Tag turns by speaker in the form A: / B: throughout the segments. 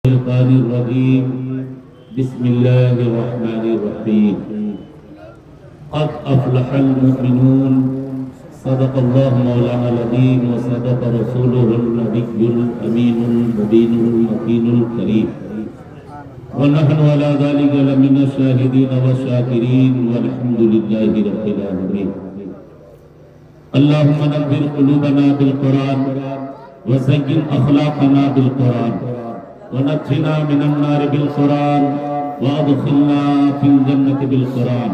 A: الشيطان الرجيم بسم الله الرحمن الرحيم قد أفلح المؤمنون صدق الله مولانا العظيم وصدق رسوله النبي الأمين المبين المكين الكريم ونحن على ذلك لمن الشاهدين والشاكرين والحمد لله رب العالمين اللهم نبر قلوبنا بالقرآن وزين أخلاقنا بالقرآن ونجنا من النار بالقرآن وأدخلنا في الجنة بالقرآن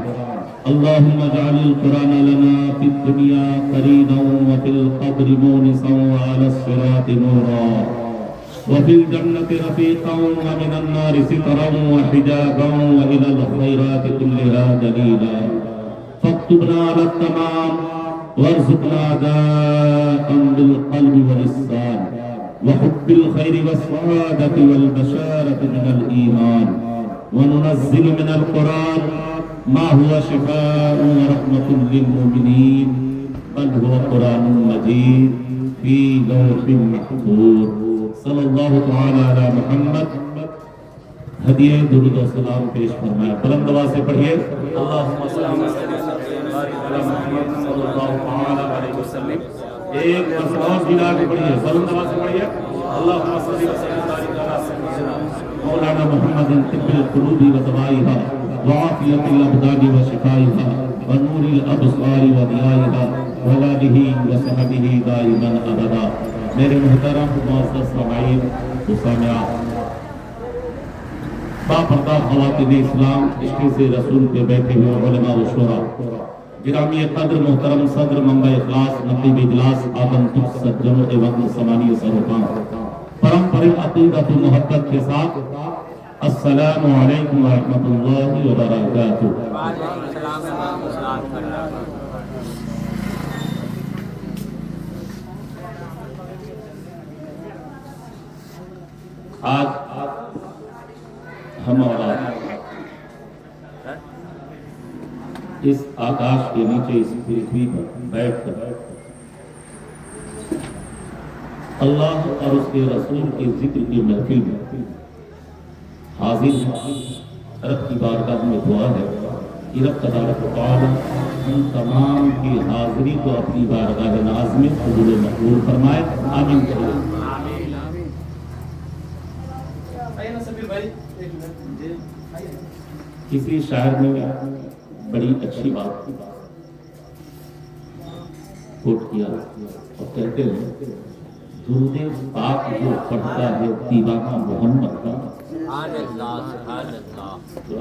A: اللهم اجعل القرآن لنا في الدنيا قرينا وفي القبر مونسا وعلى الصراط نورا وفي الجنة رفيقا ومن النار سترا وحجابا وإلى الخيرات كلها دليلا فاكتبنا على التمام وارزقنا أداء بالقلب واللسان وحب الخير والسعادة والبشارة من الإيمان وننزل من القرآن ما هو شفاء ورحمة للمؤمنين بل هو قرآن مجيد في لوح محفوظ صلی اللہ تعالی علی محمد ہدیہ درود و سلام پیش فرمائے بلند آواز سے پڑھیے اللہم صلی علی محمد صلی اللہ تعالی علیہ وسلم ایک مرتبہ اور ملا کے پڑھیے بلند آواز سے پڑھیے اللہم صلی علی مولانا محمد طب القلوب و دوائها وعافیت الابدان و شفائها ونور الابصار و ضیائها وآلہ وصحبہ دائما ابدا میرے محترم معزز سامعین و سامعات باپردہ خواتین اسلام عشق سے رسول پہ بیٹھے ہوئے علماء و شورا گرامی قدر محترم صدر منبع اخلاص نقیب اجلاس آدم تک سجنوں وقت سمانی سروکان پرم پرم عقیدت و محبت کے ساتھ السلام علیکم ورحمۃ اللہ وبرکاتہ آج ہم اور اس آکاش کے نیچے اس پرتھوی پر بیٹھ کر اللہ اور اس کے رسول کے ذکر کی محفل میں حاضر ہیں رب کی بارگاہ میں دعا ہے کہ رب تبارک و تعالی ان تمام کی حاضری کو اپنی بارگاہ ناز میں قبول و مقبول فرمائے آمین کہیے کسی شاعر نے بڑی اچھی بات کوٹ کیا اور کہتے ہیں درود پاک جو پڑھتا ہے دیوانہ محمد کا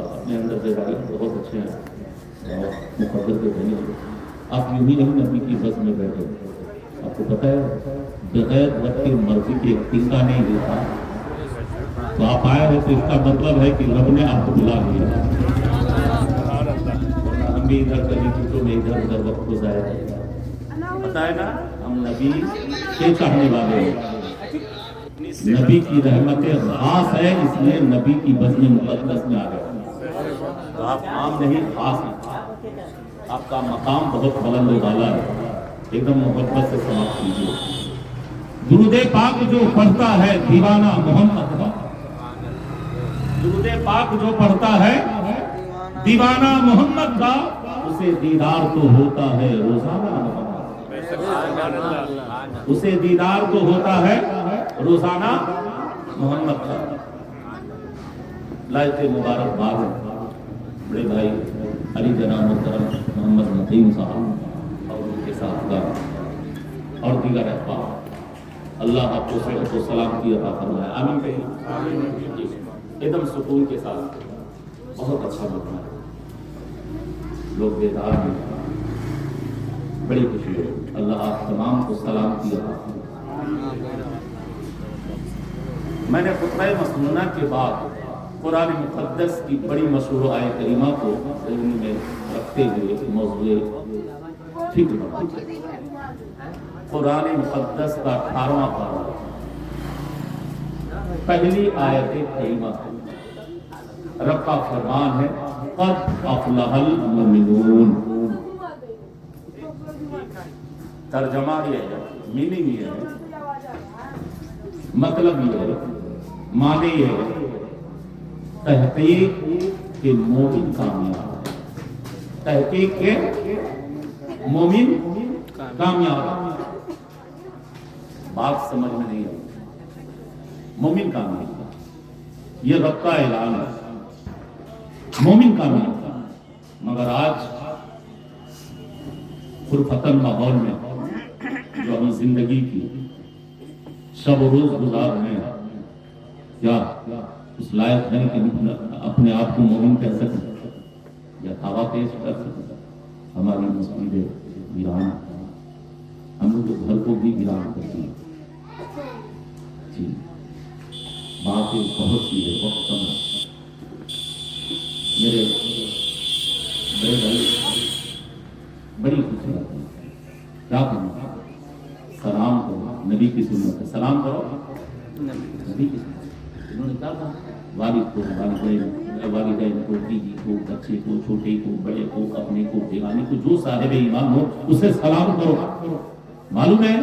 A: اپنے اندر بیداری بہت اچھے ہیں مقدر کے بھائی آپ یوں ہی نہیں نبی کی بس میں بیٹھے آپ کو پتہ ہے بغیر رب کی مرضی کے ایک تنکا نہیں دیتا تو آپ آئے ہیں تو اس کا مطلب ہے کہ رب نے آپ کو بلا لیا ہم بھی ادھر کبھی کچھ میں ادھر ادھر وقت گزارے پتہ ہے نا ہم نبی کے چاہنے والے ہیں نبی کی رحمت خاص ہے اس لیے نبی کی بزم مقدس میں آ گئے تو آپ عام نہیں خاص ہیں آپ کا مقام بہت بلند و بالا ہے ایک دم محبت سے سماعت کیجیے درود پاک جو پڑھتا ہے دیوانہ محمد کا درود پاک جو پڑھتا ہے دیوانہ محمد کا اسے دیدار تو ہوتا ہے روزانہ اسے دیدار تو ہوتا ہے روزانہ محمد کا لائق مبارک باد بڑے بھائی علی جناب محترم محمد نقیم صاحب اور ان کے ساتھیان اور دیگر احباب اللہ آپ کو صحت و سلامتی عطا فرمائے آمین کہیے ایک دم سکون کے ساتھ بہت اچھا مقام ہے لوگ بیدار ہیں بڑی خوشی ہے اللہ آپ تمام کو سلامتی عطا فرمائے میں نے خطبہ مسنونہ کے بعد قرآن مقدس کی بڑی مشہور آیت کریمہ کو ذہن میں رکھتے ہوئے موضوع فکر قرآن مقدس کا 18واں پارہ پہلی آیت کریمہ رب کا فرمان ہے قد افلح المؤمنون ترجمہ یہ ہے میننگ یہ ہے مطلب یہ ہے معنی یہ ہے تحقیق کے مومن کامیاب، تحقیق کے مومن کامیاب۔ بات سمجھ میں نہیں آئی، مومن کامیاب یہ رب کا اعلان ہے، مومن کامیاب۔ مگر آج پرفتن ماحول میں جو ہم زندگی کی شب و روز گزار رہے ہیں، کیا اس لائق ہے کہ اپنے آپ کو مومن کہہ سکیں یا دعویٰ پیش کر سکیں؟ ہماری مسجدیں ویران، ہم لوگ گھر کو بھی ویران کرتے ہیں۔ جی باتیں بہت سی ہے، وقت کم ہے۔ میرے بڑے بھائی بڑی خوشیات ہے، کیا کرنا؟ سلام کرو، نبی کی سنت ہے، سلام کرو نبی کی سنت۔ انہوں نے کہا تھا والد کو، والدین کو، بیوی کو، بچے کو، چھوٹے کو، بڑے کو، اپنے کو، بیگانے کو، جو صاحب ایمان ہو اسے سلام کرو۔ معلوم ہے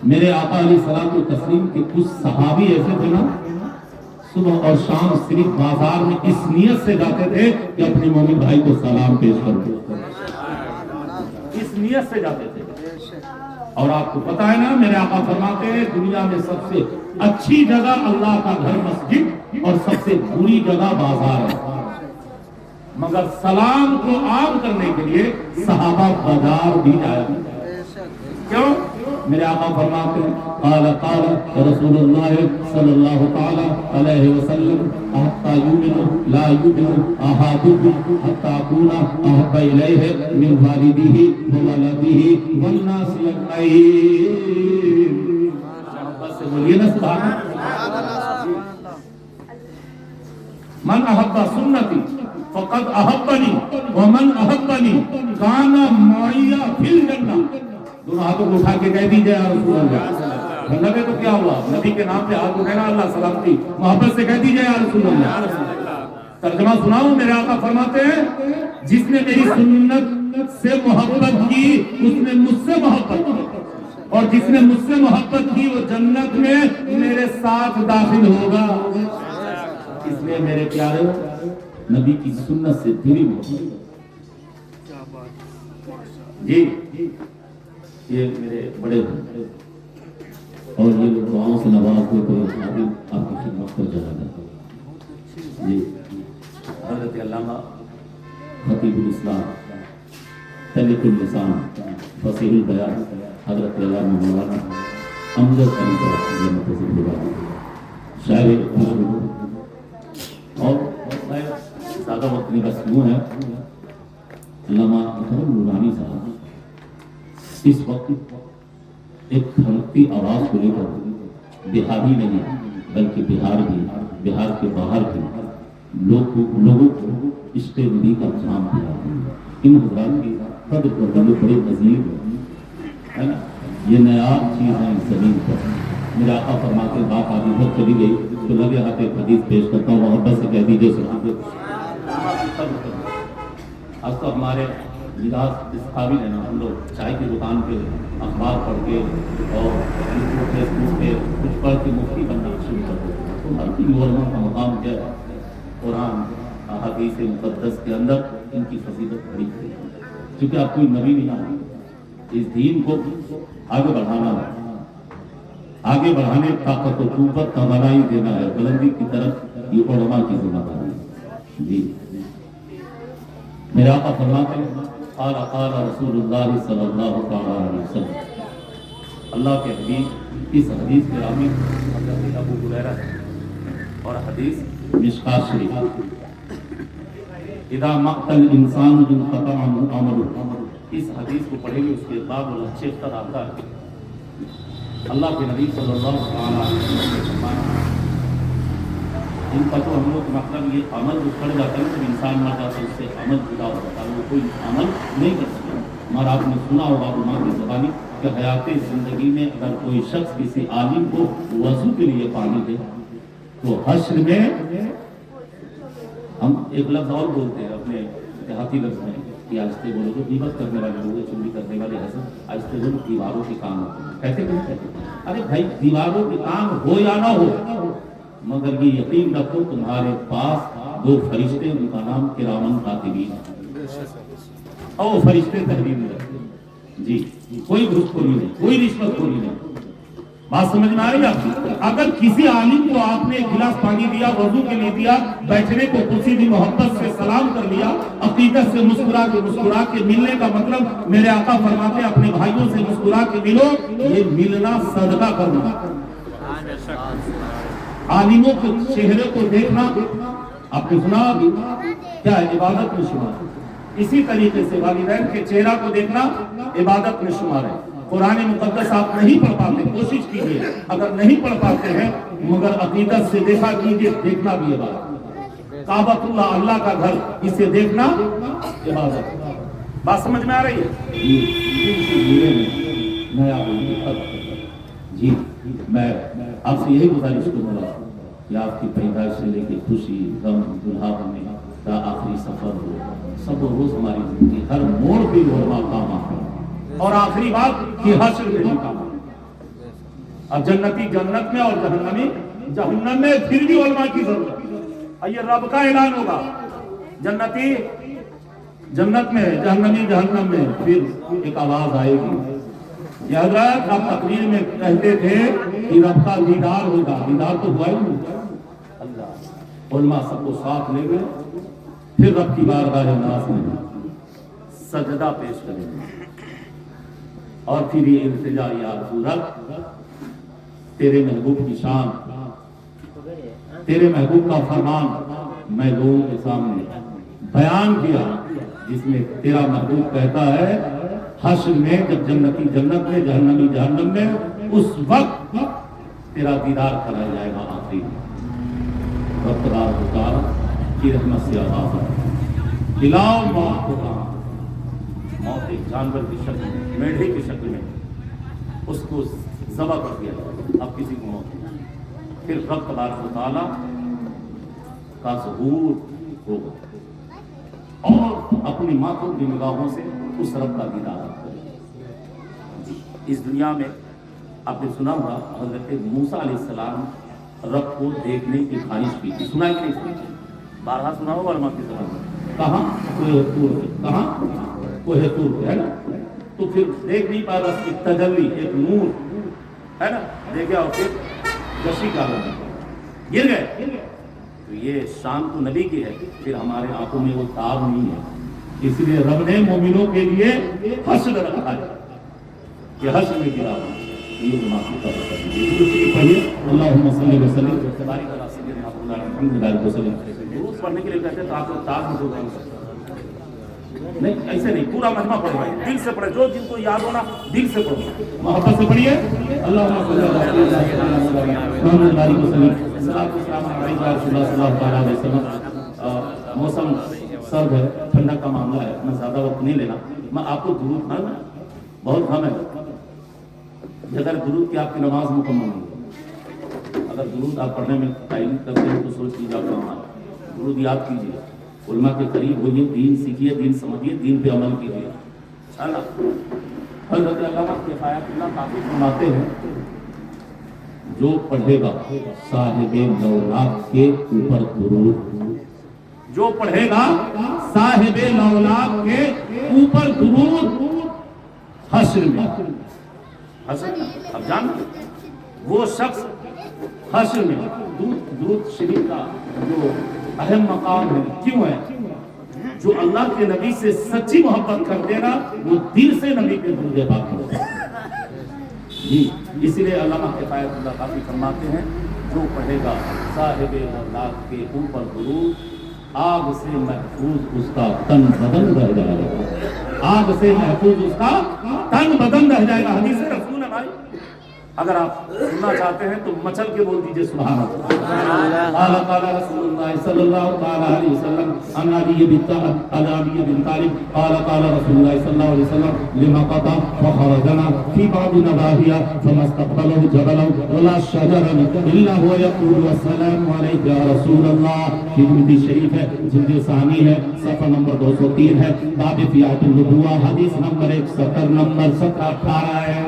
A: میرے آقا علیہ السلام کو تسلیم کے کچھ صحابی ایسے تھے نا، صبح اور شام صرف بازار میں اس نیت سے جاتے تھے کہ اپنے مومن بھائی کو سلام پیش کرو، اس نیت سے جاتے تھے۔ اور آپ کو پتا ہے نا میرے آقا فرماتے ہیں دنیا میں سب سے اچھی جگہ اللہ کا گھر مسجد اور سب سے بری جگہ بازار ہے، مگر سلام کو عام کرنے کے لیے صحابہ بازار بھی جایا کیوں؟ میرے آقا فرماتے ہیں قال رسول اللہ صلی اللہ تعالی علیہ وسلم حتی یؤمن لا یؤمن احدکم حتی اکون احب الیہ من والدہ وولدہ والناس اجمعین۔ محبت سے بولیے نا سبحان اللہ۔ من احب سنتی فقد احبنی ومن احبنی کان معی فی الجنہ۔ دونوں ہاتھوں کو اٹھا کے کہہ دیجئے یا رسول اللہ۔ نبی تو کیا ہوا؟ نبی کے نام پہ ہاتھ اٹھانا، اللہ سلامتی، محبت سے کہہ دیجئے یا رسول اللہ۔ ترجمہ سناؤں، میرے آقا فرماتے ہیں جس نے میری سنت سے محبت کی اس نے مجھ سے محبت کی، اور جس نے مجھ سے محبت کی وہ جنت میں میرے ساتھ داخل ہوگا۔ اس لیے میرے پیارے نبی کی سنت سے دلی محبت۔ جی یہ میرے بڑے ہیں اور یہ لوگ دعاؤں سے نواز ہوئے تو آگے آپ کی خدمت پر چلا جاتا ہے۔ جی حضرت علامہ خطیب الاسلام طلق اللسان فصیح البیان حضرت علامہ مولانا امجد علی کا شاعر خوشبو، اور زیادہ وقت نہیں بس یوں ہے علامہ نورانی صاحب اس وقت ایک تھرکتی آواز کو لے کر بہار ہی نہیں بلکہ بہار کے باہر بھی لوگوں کو عشق نبی کا جام دیا۔ ان حضرات کی قدر کرنے بڑے عظیم ہے نا، یہ نایاب چیز ہے اس زمین پر۔ میرے آقا فرماتے بات آگے بہت چلی گئی تو لگے ہاتھ ایک حدیث پیش کرتا ہوں، محبت سے کہہ دیجیے سبحان اللہ۔ آج تو ہمارے مزاج اس قابل ہے نا، ہم لوگ چائے کی دکان پہ اخبار پڑھ کے اور فیس بک پہ کچھ پڑھ کے مفتی بننا شروع کر دیتے ہیں۔ تو ہر کی علماء کا مقام کیا ہے؟ قرآن احادیث مقدس کے اندر ان کی فضیلت بڑی ہے، کیونکہ آپ کوئی نبی نہیں آئی، اس دین کو آگے بڑھانا ہے، آگے بڑھانے طاقت و قوت کا بنائی دینا ہے، بلندی کی طرف یہ علماء کی ذمہ داری ہے۔ جی میرے آقا فرماتے ہیں قال رسول اللہ صلی اللہ علیہ وسلم، اللہ کے حبیب اس حدیث کے راوی حضرت ابو ہریرہ ہے اور حدیث مشکات شریف، اذا مقتل انسان انقطع عنہ عمله، اس حدیث کو پڑھیں گے اس کے بعد وہ اچھے اختر آتا ہے۔ اللہ کے نبی صلی اللہ علیہ وسلم ان کا تو ہم لوگ مطلب یہ عمل جو کھڑ جاتا ہے تو انسان مر جاتا ہے، اس سے عمل جدا ہو جاتا ہے، وہ کوئی عمل نہیں کر سکتا۔ مگر آپ نے سنا ہوگا علماء کی زبانی کہ حیات زندگی میں اگر کوئی شخص کسی عالم کو وضو کے لیے پانی دے تو حشر میں ہم ایک لفظ اور بولتے ہیں اپنے دیہاتی لفظ میں کہ آہستہ بولو، جو غیبت کرنے والے لوگ، چگلی کرنے والے حسد، آہستہ بولو، دیواروں کے کام ہوتے ہیں، کہتے کہ نہیں کہتے؟ ارے بھائی دیواروں کے کام ہو یا نہ ہو، مگر یہ یقین رکھو تمہارے پاس دو فرشتے، ان کا نام کرامن کاتبین ہے، اور فرشتے تحریر میں رکھتے ہیں جی، کوئی گھوس خوری نہیں، کوئی رشوت خوری نہیں۔ بات سمجھ میں آ رہی ہے آپ کی؟ اگر کسی عالم کو آپ نے ایک گلاس پانی دیا، وضو کے لیے دیا، بیٹھنے کو کرسی دی، محبت سے سلام کر لیا، عقیدت سے مسکرا کے ملنے کا مطلب میرے آقا فرماتے ہیں اپنے بھائیوں سے مسکرا کے ملو، یہ ملنا صدقہ کرنا۔ عالموں کے چہرے کو دیکھنا آپ نے سنا کیا ہے؟ عبادت میں شمار۔ اسی طریقے سے والدین کے چہرہ کو دیکھنا عبادت میں شمار ہے۔ قرآن مقدس آپ نہیں پڑھ پاتے، کوشش کیجیے، اگر نہیں پڑھ پاتے ہیں مگر عقیدت سے دیکھا کیجیے، دیکھنا بھی عبادت۔ کعبۃ اللہ، اللہ کا گھر، اسے دیکھنا عبادت۔ بات سمجھ میں آ رہی ہے جی؟ میں آپ سے یہی گزارش کروں گا کہ آپ کی پیدائش سے لے کے خوشی، غم، بڑھاپے کا آخری سفر ہو، سب روز ہماری زندگی ہر موڑ پہ علماء کام آتے ہیں، اور آخری بات کہ حشر میں بھی کام آتے ہیں۔ اب جنتی جنت میں اور جہنمی جہنم میں، پھر بھی علماء کی ضرورت ہے۔ یہ رب کا اعلان ہوگا، جنتی جنت میں، جہنمی جہنم میں، پھر ایک آواز آئے گی۔ یہ حضرات آپ تقریر میں کہتے تھے کہ رب کا دیدار ہوگا، دیدار تو ہوا ہی نہیں۔ اللہ علماء سب کو ساتھ لے گئے، پھر رب کی بارگاہ ناز میں سجدہ پیش کریں گے، اور پھر یہ التجا، یا رسول اللہ تیرے محبوب کی شان، تیرے محبوب کا فرمان میں لوگوں کے سامنے بیان کیا، جس میں تیرا محبوب کہتا ہے حشر میں جب جنتی جنت میں، جہنمی جہنم میں، اس وقت تیرا دیدار کرایا جائے گا آخری میں۔ رب تعالیٰ کی رحمت سے آواز ہے، کھلاؤ موت کو کہاں، موت ایک جانور کی شکل میں، میڈھے کی شکل میں، اس کو ذبح کر دیا جائے، اب کسی کو موت نہیں۔ پھر رب تبارک و تعالیٰ کا ظہور ہوگا، اور اپنی ماتوں کی نگاہوں سے اس رب کا دیدار کرے۔ اس دنیا میں آپ نے سنا ہوگا حضرت موسیٰ علیہ السلام رب کو دیکھنے کی خواہش کی تھی، سنا ہے کہ نہیں؟ بارہا سنا ہوگا علماء کی زبان میں، کہاں؟ کوہ طور پہ، کہاں؟ کوہ طور پہ، ہے نا؟ تو پھر دیکھ نہیں پا رہا، ایک تجلی، ایک نور ہے نا، دیکھا، اور پھر گشی کا گر گئے۔ تو یہ شان تو نبی کی ہے، پھر ہمارے آنکھوں میں وہ تاب نہیں ہے، اس لیے رب نے مومنوں کے لیے حشر رکھا ہے کہ حشر میں گرا ہوا، یہ معافی کا پڑھیے۔ اللہم صلی وسلم وبارک علی سیدنا محمد الحمد للہ وسلم۔ درود پڑھنے کے لیے کہتے ہیں تو آپ لوگ تاج میں ہو نہیں، ایسے نہیں، پورا مجمع پڑھے بھائی، دل سے پڑھے، جو جن کو یاد ہونا دل سے پڑھو، محبت سے پڑھیے۔ اللہم صلی محمد الحمد وسلم۔ موسم سرد ہے، ٹھنڈک کا معاملہ ہے، میں زیادہ وقت نہیں لینا، میں آپ کو درود پڑھنا بہت غم ہے، اگر درود کی آپ کی نماز مکمل نہیں، اگر درود آپ پڑھنے میں ٹائم کرتے ہیں تو سوچ لیجیے آپ کا درود یاد کیجیے، علماء کے قریب ہوئیے، دین سیکھیے، دین سمجھیے، دین پہ عمل کیجیے۔ حضرت علامہ کفایت اللہ کافی فرماتے ہیں جو پڑھے گا صاحب لولاک کے اوپر درود، جو پڑھے گا صاحب لولاک کے اوپر درود حشر میں، حشر اب جان وہ شخص حشر میں درود شریف کا جو اہم مقام ہے، کیوں ہے؟ جو اللہ کے نبی سے سچی محبت کرتے نا، وہ دل سے نبی کے درود پاک کرتے جی۔ اس لیے علامہ کفایت اللہ کافی فرماتے ہیں جو پڑھے گا صاحب لولاک کے اوپر درود، آگ سے محفوظ اس کا تن بدن رہ جائے گا، آگ سے محفوظ اس کا تن بدن رہ جائے گا۔ حدیث رسول ہے بھائی، اگر آپ سننا چاہتے ہیں تو مچل کے بول دیجئے سبحان اللہ. قال قال رسول اللہ صلی اللہ تعالی علیہ وسلم عن علی بن طالب قال قال رسول اللہ صلی اللہ علیہ وسلم لما قطع فخرجنا في بعض نواحيها فما استقبله جبل ولا شجر الا هو يقول السلام عليك يا رسول الله. ترمذی شریف ہے, جلد ثانی ہے, صفحہ نمبر 203 ہے, باب فیات النبوہ, حدیث نمبر 170 نمبر 1718 ہے.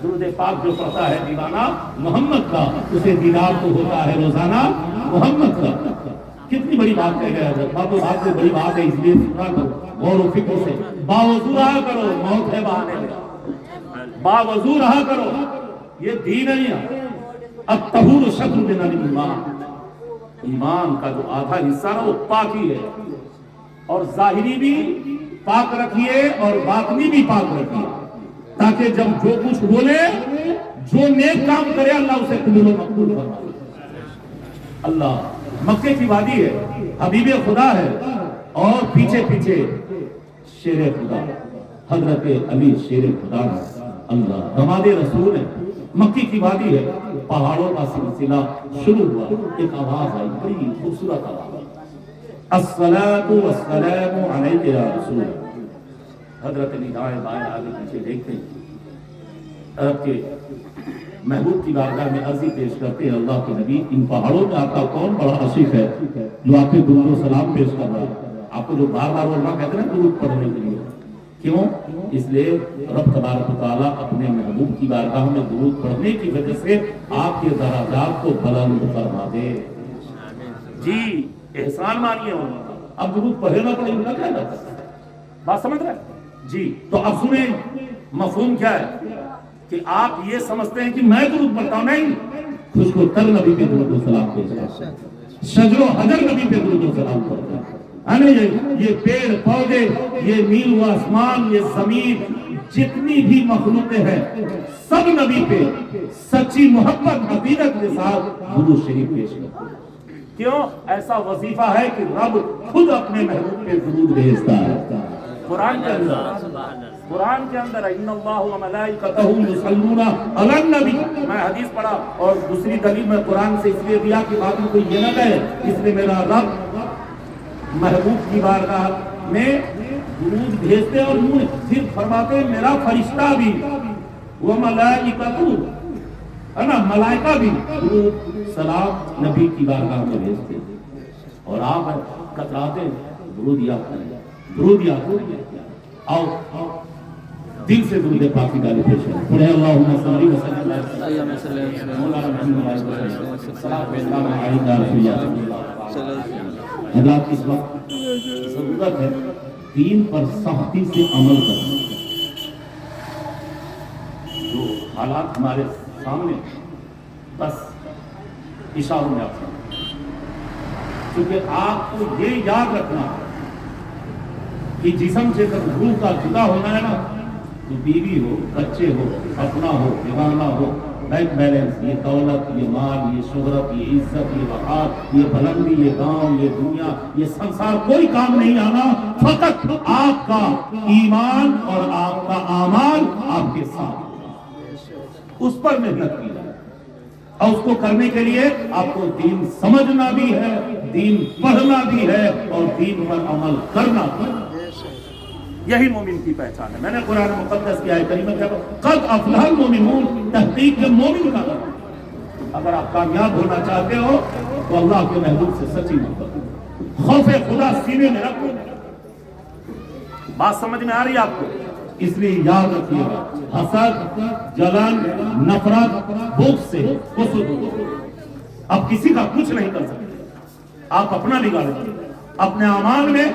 A: درود پاک جو پڑھتا ہے دیوانہ محمد کا, اسے دیدار تو ہوتا ہے روزانہ محمد کا. کتنی بڑی بات کہہ گیا, بات بات سے بڑی بات ہے, اس لیے سنا کرو غور و فکر سے. باوضو رہا کرو, موت ہے بہانے میں, باوضو رہا کرو, یہ دین ہے. الطہور شطر من الایمان, ایمان کا جو آدھا حصہ نا وہ پاکی ہے, اور ظاہری بھی پاک رکھیے اور باطنی بھی پاک رکھیے, تاکہ جب جو کچھ بولے, جو نیک کام کرے, اللہ اسے قبول و مقبول فرمائے. اللہ مکے کی وادی ہے, حبیب خدا ہے, اور پیچھے پیچھے شیر خدا حضرت علی شیر خدا ہے. اللہ دماد رسول ہے, مکی کی وادی ہے, پہاڑوں کا سلسلہ شروع ہوا, ایک آواز آئی, بڑی خوبصورت آواز, الصلاۃ والسلام علیک یا رسول. حضرت علی دائیں بائیں آگے پیچھے دیکھتے ہیں, عرب کے محبوب کی بارگاہ میں عرضی پیش کرتے ہیں, اللہ کے نبی ان پہاڑوں میں آپ کا کون بڑا عاشق ہے جو آپ کے درود و سلام پیش کر رہا ہے. آپ کو جو بار بار علماء کہتے ہیں درود پڑھنے کے لیے, کیوں؟ اس لیے رب تبارک و تعالیٰ اپنے محبوب کی بارگاہ میں درود پڑھنے کی وجہ سے آپ کے درجات کو بلند فرما دے. جی احسان مانیے, اب درود پڑھے نہ پڑھے نہ کیا جاتا ہے, بات سمجھ رہے ہیں جی. تو اب سنیں مفہوم کیا ہے کہ آپ یہ سمجھتے ہیں کہ میں درود پڑھتا ہوں, نہیں, خوشبو تر نبی پہ درود و سلام پڑھتا ہے, شجر و حجر نبی پہ درود و سلام پڑھتا ہے. یہ پیڑ پودے, یہ نیل و آسمان, یہ زمین, جتنی بھی مخلوقیں ہیں, سب نبی پہ سچی محبت عقیدت کے ساتھ درود شریف پیش کرتے ہیں. کیوں؟ ایسا وظیفہ ہے کہ رب خود اپنے محبوب پہ درود بھیجتا ہے. قرآن کے اندر ان اللہ و ملائکتہ یصلون علی النبی, میں حدیث پڑھا, اور دوسری دلیل میں قرآن سے اس لیے دیا کہ باقی کوئی یہ نہ کہے, اس لیے میرا رب محبوب کی بارگاہ میں درود بھیجتے اور پھر فرماتے میرا فرشتہ بھی, وہ ملائکتہ ہے نا, ملائکہ بھی درود سلام نبی کی بارگاہ میں بھیجتے, اور آپ کتراتے درود یاد کریں, درود یاد کریں. آؤ دل سے درود پاک کی گالی پیش کریں, پڑھیں اللہم صلی وسلم علی مولانا محمد صلی اللہ علیہ وسلم. حضرات اس وقت ضرورت ہے دین پر سختی سے عمل کرنا. جو حالات ہمارے سامنے, بس اشاروں میں آپ کیونکہ آپ کو یہ یاد رکھنا کہ جسم سے جب روح کا جدا ہونا ہے نا, تو بیوی ہو, بچے ہو, اپنا ہو, دیوانہ ہو, بینک بیلنس, یہ دولت, یہ مال, یہ شہرت, یہ عزت, یہ وقار, یہ بلندی, یہ گاؤں, یہ دنیا, یہ سنسار کوئی کام نہیں آنا. فقط آپ کا ایمان اور آپ کا اعمال آپ کے ساتھ, اس پر محنت کی جائے. اور اس کو کرنے کے لیے آپ کو دین سمجھنا بھی ہے, دین پڑھنا بھی ہے, اور دین پر عمل کرنا بھی ہے. یہی مومن کی پہچان ہے. میں نے قرآن مقدس کی آیت کریمہ کیا قد افلح المومنون, تحقیق کے مومن کا. اگر آپ کامیاب ہونا چاہتے ہو تو اللہ کے محبوب سے سچی محبت, خوف خدا سینے میں رکھو. بات سمجھ میں آ رہی ہے آپ کو؟ اس لیے یاد رکھیے گا, حسد, جلن, نفرت, بغض سے اب کسی کا کچھ نہیں کر سکتے. آپ اپنا نگاہ رکھیے, اپنے اعمال میں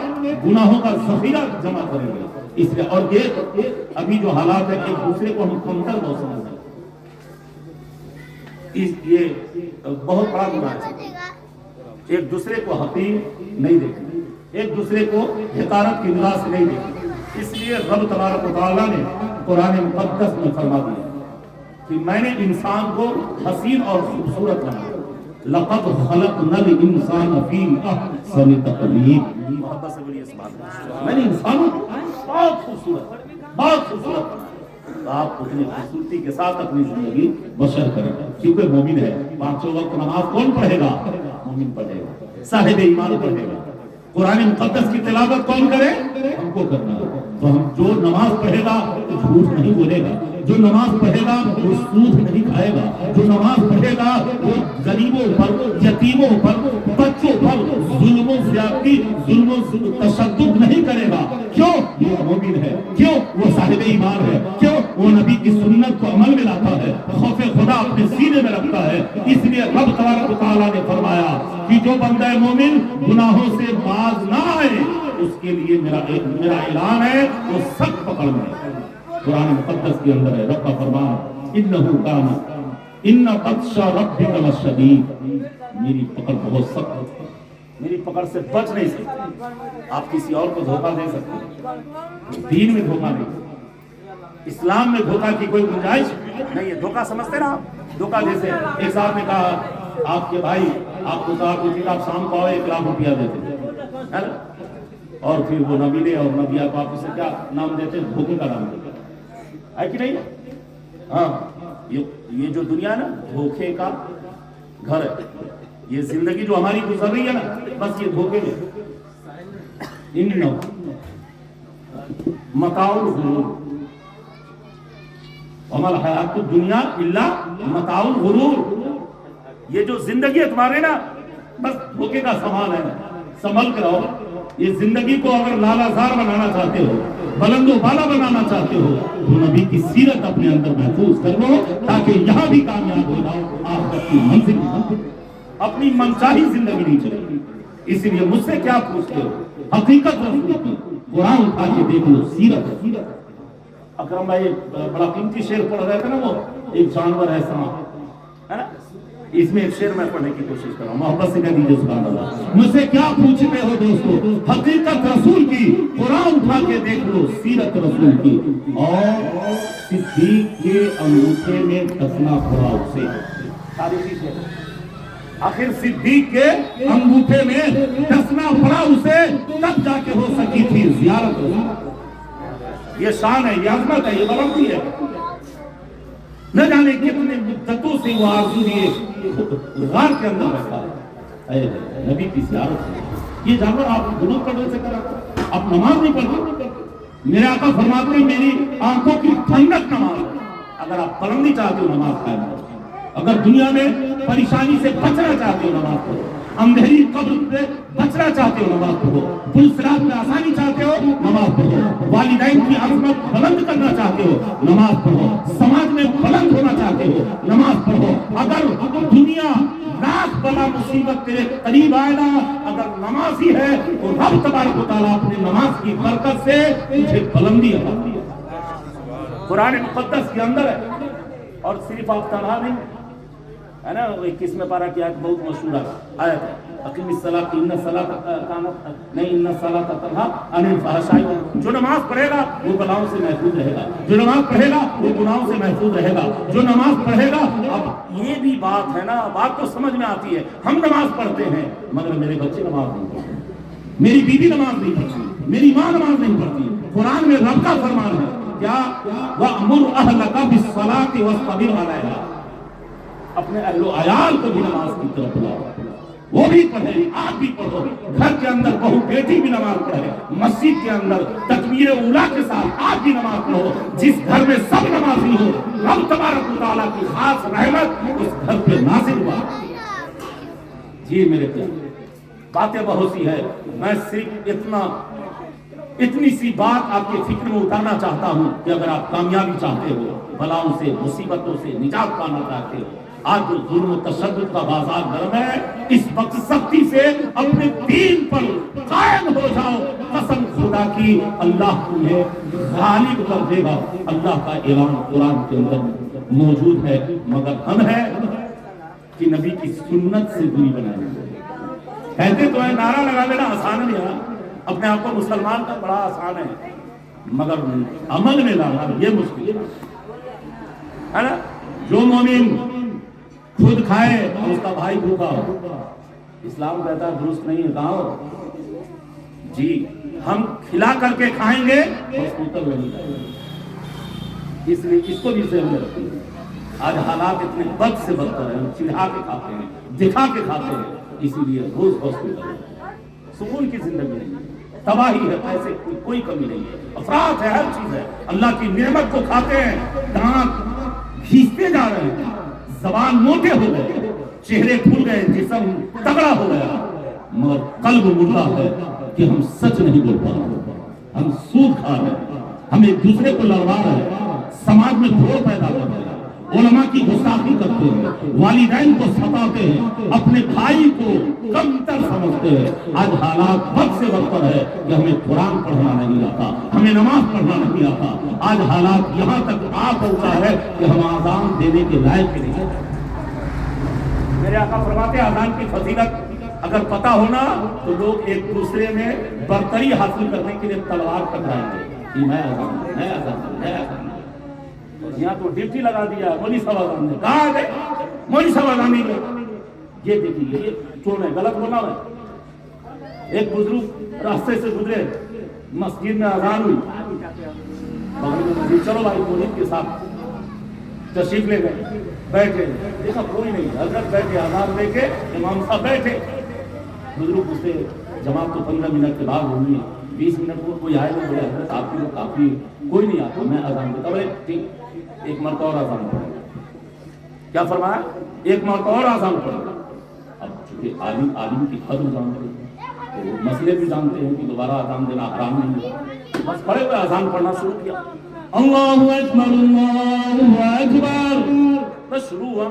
A: گناہوں کا ذخیرہ جمع کریں گے. اس لیے اور یہ ابھی جو حالات ہے, ایک دوسرے کو ہم کمتر بہت سمجھتے ہیں, یہ بہت بڑا گناہ ہے. ایک دوسرے کو حقیر نہیں دیکھنا, ایک دوسرے کو حقارت کی نگاہ سے نہیں دیکھنا. اس لیے رب تبارک و تعالیٰ نے قرآن مقدس میں فرما دیا کہ میں نے انسان کو حسین اور خوبصورت بنایا. لقد خلقنا الانسان فی احسن تقویم. محبت سے بولیے اس بات, میں نے انسان کو بہت خوبصورت بنایا. آپ اتنی خوبصورتی کے ساتھ اپنی زندگی بسر کریں، کیونکہ مومن ہے۔ 5 وقت نماز کون پڑھے گا؟ مومن پڑھے گا، صاحب ایمان پڑھے گا۔ قرآن مقدس کی تلاوت کون کرے؟ ہم کو کرنا ہے۔ تو ہم جو نماز پڑھے گا وہ جھوٹ نہیں بولے گا، جو نماز پڑھے گا وہ سود نہیں کھائے گا، جو نماز پڑھے گا وہ غریبوں پر، یتیموں پر، بچوں پر ظلم و زیادتی، ظلم و تشدد نہیں کرے گا۔ کیوں؟ وہ مومن ہے، کیوں؟ وہ صاحب ایمان ہے، کیوں؟ وہ نبی کی سنت کو عمل میں لاتا ہے، خوف خدا اپنے سینے میں رکھتا ہے۔ اس لیے رب تبارک و تعالیٰ نے فرمایا کہ جو بندہ مومن گناہوں سے باز نہ آئے اس کے لیے میرا اعلان ہے وہ سخت پکڑ میں۔ قرآن مقدس کے اندر ہے، رب کا فرمان انہ کان ان بطش ربک لشدید، میری پکڑ بہت سخت ہے، میری پکڑ سے بچ نہیں سکتے۔ آپ کسی اور کو دھوکہ دے سکتے، دین میں دھوکہ نہیں، اسلام میں دھوکہ کی کوئی گنجائش نہیں ہے۔ دھوکہ سمجھتے نا آپ؟ دھوکہ جیسے ایک صاحب نے کہا آپ کے بھائی آپ کو کہا آپ شام کو آؤ 1 لاکھ روپیہ دیتے ہیں، اور پھر وہ نہ ملے اور نہ دیا تو آپ اسے کیا نام دیتے ہیں؟ دھوکے کا نام دیتے ہے کہ نہیں؟ ہاں، یہ جو دنیا ہے نا دھوکے کا گھر ہے۔ یہ زندگی جو ہماری گزر رہی ہے نا بس یہ دھوکے میں۔ ان متاع الغرور وما الحیات الدنیا الا متاع الغرور، یہ جو زندگی ہے تمہارے نا بس دھوکے کا سامان ہے، سنبھل کر رہو۔ یہ زندگی کو اگر لالازار بنانا چاہتے ہو، بلند و بالا بنانا چاہتے ہو تو نبی کی سیرت اپنے اندر محفوظ کر لو تاکہ یہاں بھی کامیاب ہو جاؤ، آپ اپنی منزل کی اپنی منچاہی زندگی نہیں چلے گی۔ اسی لیے مجھ سے کیا پوچھتے ہو؟ حقیقت رسول کی قرآن اٹھا کے دیکھ لو، سیرت۔ اکرم بھائی بڑا قیمتی شعر پڑھ رہے تھے نا، وہ ایک جانور ہے سما، ہے نا؟ اس میں ایک شعر میں پڑھنے کی کوشش کر رہا ہوں، محبت سے کہہ دیجیے سبحان اللہ۔ مجھ سے کیا پوچھتے ہو دوستو؟ حقیقت رسول کی قرآن اٹھا کے دیکھ لو، سیرت رسول کی۔ اور صدیق کے انگوٹھے میں ڈسنا پڑا اسے، تاریخی شعر۔ آخر صدیق کے انگوٹھے میں ڈسنا پڑا اسے، تب جا کے ہو سکی تھی زیارت رسول۔ یہ شان ہے، یہ عظمت ہے، یہ بلندی ہے۔ نہ جانے کتنے مدتوں سے وہ آرزو لیے غار کے اندر بیٹھا ہے نبی کی زیارت ہے۔ یہ جانور آپ گناہ کرنے سے کرا، آپ نماز نہیں پڑھتے۔ میرے آقا فرماتے ہیں میری آنکھوں کی ٹھنڈک نماز ہے۔ اگر آپ بلندی چاہتے ہو نماز قائم کرو، اگر دنیا میں پریشانی سے بچنا چاہتے ہو نماز پڑھو، اندھیری قبر سے بچنا چاہتے ہو نماز پڑھو، پل صراط میں آسانی چاہتے ہو نماز پڑھو، والدین کی عظمت بلند کرنا چاہتے ہو نماز پڑھو، سماج میں بلند ہونا چاہتے ہو نماز پڑھو۔ اگر دنیا لاکھ بلا مصیبت تیرے قریب آئے نا، اگر نماز ہی ہے تو رب تبارک و تعالیٰ اپنے نماز کی برکت سے تجھے بلندی عطا کرے۔ قرآن مقدس کے اندر ہے، اور صرف آپ تنہا نہیں ہے نا، 21 پارہ کی آیت بہت مشہور آیت ہے، اقیم الصلاۃ ان الصلاۃ کانت نہیں ان الصلاۃ تنہا عن الفحشاء۔ جو نماز پڑھے گا وہ بلاؤں سے محفوظ رہے گا، جو نماز پڑھے گا وہ گناہوں سے محفوظ رہے گا، جو نماز پڑھے گا۔ اب یہ بھی بات ہے نا، بات تو سمجھ میں آتی ہے، ہم نماز پڑھتے ہیں مگر میرے بچے نماز نہیں پڑھتے، میری بیوی نماز نہیں پڑھتی، میری ماں نماز نہیں پڑھتی۔ قرآن میں رب کا فرمان ہے کیا؟ وَأْمُرْ أَهْلَكَ بِالصَّلَاةِ وَاصْطَبِرْ عَلَيْهَا، اپنے اہل و عیال کو بھی نماز کی طرف بلاؤ، وہ بھی پڑھے، آپ بھی پڑھو۔ گھر کے اندر بہو بیٹی بھی نماز پڑھے، مسجد کے اندر تکبیر اولیٰ کے ساتھ آپ بھی نماز پڑھو۔ جس گھر میں سب نمازی ہو رب تبارک و تعالیٰ کی خاص رحمت اس گھر پہ نازل ہوا۔ جی میرے پیارے، باتیں بہت سی ہے، میں صرف اتنی سی بات آپ کے فکر میں اتارنا چاہتا ہوں کہ اگر آپ کامیابی چاہتے ہو، بلاؤں سے مصیبتوں سے نجات پانا چاہتے ہو، آج جو ظلم و تشدد کا بازار گرم ہے، اس وقت سختی سے اپنے دین پر قائم ہو جاؤ، قسم خدا کی اللہ تمہیں غالب کر دے گا۔ اللہ کا اعلان قرآن کے اندر موجود ہے، مگر ہم ہے کہ نبی کی سنت سے دوری بنائیں۔ کہتے تو ہے نعرہ لگا لینا آسان ہے، اپنے آپ کو مسلمان کا بڑا آسان ہے، مگر عمل میں لانا یہ مشکل ہے نا۔ جو مومن خود کھائے اور اس کا بھائی بھوکا ہو، اسلام کہتا ہے درست نہیں ہے۔ کہاں جی ہم کھلا کر کے کھائیں گے ہاسپٹل نہیں جائیں گے، اس لیے اس کو بھی ذہن میں رکھیے. آج حالات اتنے بد سے بدتر ہیں, ہم چڑھا کے کھاتے ہیں, دکھا کے کھاتے ہیں, اسی لیے روز ہاسپٹل, سکون کی زندگی نہیں ہے, تباہی ہے, پیسے کی کوئی کمی نہیں ہے, افراد ہے, ہر چیز ہے. اللہ کی نعمت کو کھاتے ہیں, دانت گھیستے جا رہے ہیں, زبان موٹے ہو گئے, چہرے پھول گئے, جسم تگڑا ہو گیا, مگر قلب مردہ ہے کہ ہم سچ نہیں بول پا رہے, ہم سود کھا رہے ہیں, ہم ایک دوسرے کو لڑوا رہے ہیں, سماج میں دھوڑ پیدا کر رہے ہیں, علماء کی گستاخی کرتے ہیں, والدین کو ستاتے ہیں, اپنے بھائی کو کمتر سمجھتے ہیں. آج حالات بد سے بدتر ہے کہ ہمیں قرآن پڑھنا نہیں آتا, ہمیں نماز پڑھنا نہیں آتا. آج حالات یہاں تک آ پہنچا ہے کہ ہم اذان دینے کے لائق نہیں ہیں. میرے آقا فرماتے ہیں اذان کی فضیلت اگر پتہ ہونا تو لوگ ایک دوسرے میں برتری حاصل کرنے کے لیے تلوار ٹکرائیں گے کہ میں اذان, میں اذان, میں اذان. یہاں تو ڈیوٹی لگا دیا مولوی صاحب اذان نے, کہاں گئے مولوی صاحب اذان نہیں گئے. یہ دیکھیے یہ چور ہے, غلط بولا ہے. ایک بزرگ راستے سے گزرے, مسجد میں اذان ہوئی, چلو بھائی مولید کے ساتھ تشریف لے گئے, بیٹھے, دیکھا کوئی نہیں, حضرت بیٹھے, اذان لے کے امام صاحب بیٹھے. بزرگ اس سے جماعت تو 15 منٹ کے بعد ہونی ہے, 20 منٹ کو کوئی آئے گا, بولے حضرت آپ کی تو کافی, کوئی نہیں آتا, میں اذان دیتا. بولے ٹھیک, ایک مرتبہ اور اذان پڑھے. کیا فرمایا, ایک مرتبہ اور اذان پڑھے. اب چونکہ عالم کی قدر جانتے ہیں, تو مسئلے بھی جانتے ہیں کہ دوبارہ اذان دینا حرام نہیں ہے, بس پڑھے ہوئے اذان پڑھنا شروع کیا. اللہ اکبر, اللہ اکبر, بس شروع ہوا.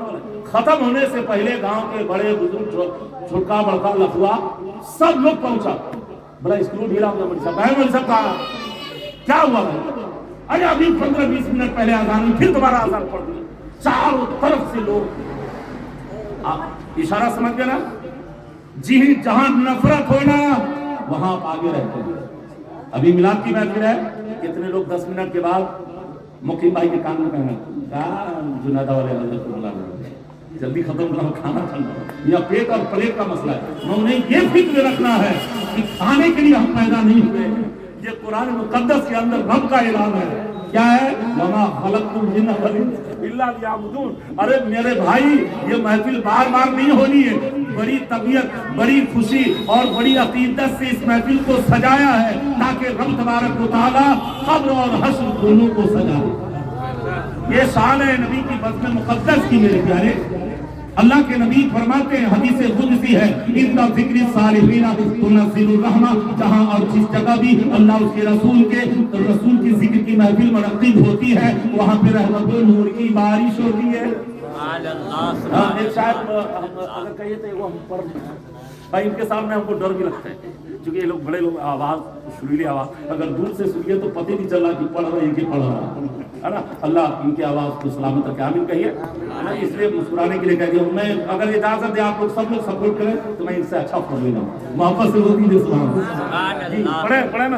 A: ختم ہونے سے پہلے گاؤں کے بڑے بزرگ, چھوٹا بڑکا لفوا سب لوگ پہنچا. بڑا اسکرو ڈھیلا ہو گیا. مولوی صاحب, مولوی صاحب کہا کیا ہوا ہے؟ ارے ابھی 15-20 منٹ پہلے اذان ہوئی, پھر دوبارہ اذان پڑھ دی. چاروں طرف سے لوگ, آپ اشارہ سمجھ گئے نا, جی جہاں نفرت ہونا وہاں آپ آگے رہتے ہیں. ابھی میلاد کی محفل ہے, کتنے لوگ 10 منٹ کے بعد مقیم بھائی کے کان میں کہنا, کہا جنیدہ والے حضرت کو بلا لیں, جلدی ختم کرو, کھانا ٹھنڈا. یا پیٹ اور پلیٹ کا مسئلہ ہے. انہیں یہ فکر رکھنا ہے کہ کھانے کے لیے ہم پیدا نہیں ہوئے ہیں. یہ قرآن مقدس کے اندر رب کا اعلان ہے, کیا ہے, وما خلقت الجن والانس الا لیعبدون. ارے میرے بھائی, یہ محفل بار بار نہیں ہونی ہے. بڑی طبیعت, بڑی خوشی اور بڑی عقیدت سے اس محفل کو سجایا ہے تاکہ رب تبارک و تعالی قبر اور حشر دونوں کو سجائے. یہ شان ہے نبی کی بزم مقدس کی. میرے پیارے, اللہ کے نبی فرماتے ہیں, حدیث قدسی ہے, ان کا ذکر صالحین تنزل الرحمہ. جہاں اور جس جگہ بھی اللہ اس کے رسول کی ذکر کی محفل منعقد ہوتی ہے, وہاں پہ رحمت و نور کی بارش ہوتی ہے. ایک شاید اگر کہیے تو وہ ہم پڑھ بھائی, ان کے سامنے ہم کو ڈر بھی لگتا ہے کیونکہ یہ لوگ بڑے لوگ, آواز سریلی آواز, اگر دور سے سنیے تو پتہ نہیں چل رہا کہ پڑھ رہے ہیں کہ پڑھ رہا ہے نا. اللہ ان کی آواز کو سلامت رکھے, آمین کہیے. اس لیے مسکرانے کے لیے کہہ دیا ہوں میں, اگر اجازت دے آپ لوگ سب لوگ سپورٹ کریں تو میں ان سے اچھا پڑھ لینا ہوں, محبت سے ہوتی ہے. سبحان پڑھے نا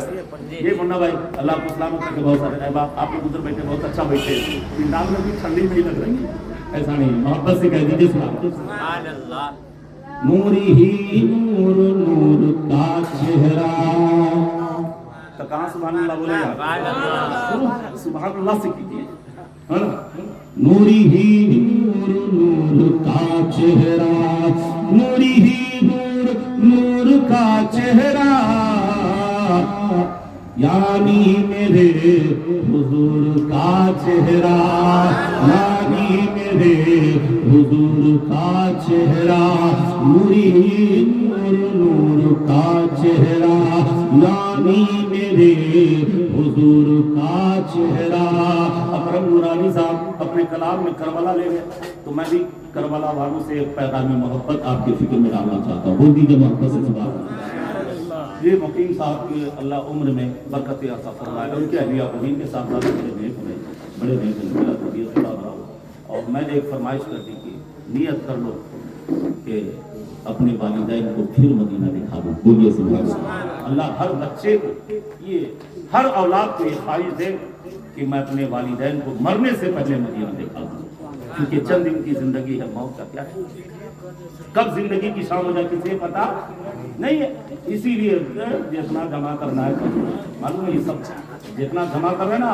A: یہ منا بھائی, اللہ کو سلامت رکھے. بہت سارے احباب آپ لوگ ادھر بیٹھے, بہت اچھا بیٹھے, پنڈال میں بھی ٹھنڈی نہیں لگ رہی, ایسا نہیں, محبت سے کہہ دیجیے سبحان اللہ. نوری ہی نور نور کا چہرہ, تو کہاں سبحان اللہ بولے گا, سبحان اللہ سے کیجیے. نوری ہی نور نور کا چہرہ, نوری ہی نور نور کا چہرہ, یعنی میرے حضور کا چہرہ, یعنی میرے حضور کا چہرہ, نوری نور نور کا چہرہ, یعنی میرے حضور کا چہرہ. اکرم نورانی صاحب اپنے کلام میں کربلا لے گئے, تو میں بھی کربلا والوں سے ایک پیغام محبت آپ کے فکر میں ڈالنا چاہتا ہوں. بول دیجیے محبت سے سبحان اللہ. یہ مقیم صاحب کی اللہ عمر میں برکت عطا فرمائے, ان کے اہلیہ بہین کے ساتھ ساتھ بڑے نیک ہو. اور میں نے ایک فرمائش کر دی کہ نیت کر لو کہ اپنے والدین کو پھر مدینہ دکھا دو. بولیے سبحان اللہ. اللہ ہر بچے کو, یہ ہر اولاد کو یہ خواہش دے کہ میں اپنے والدین کو مرنے سے پہلے مدینہ دکھا دوں, کیونکہ چند دن کی زندگی ہے, موت کا کیا ہے, کب زندگی کی شام ہو جائے کسی کو پتا نہیں ہے. اسی لیے جتنا جمع کرنا ہے, معلوم ہے یہ سب جتنا جمع کر رہے نا,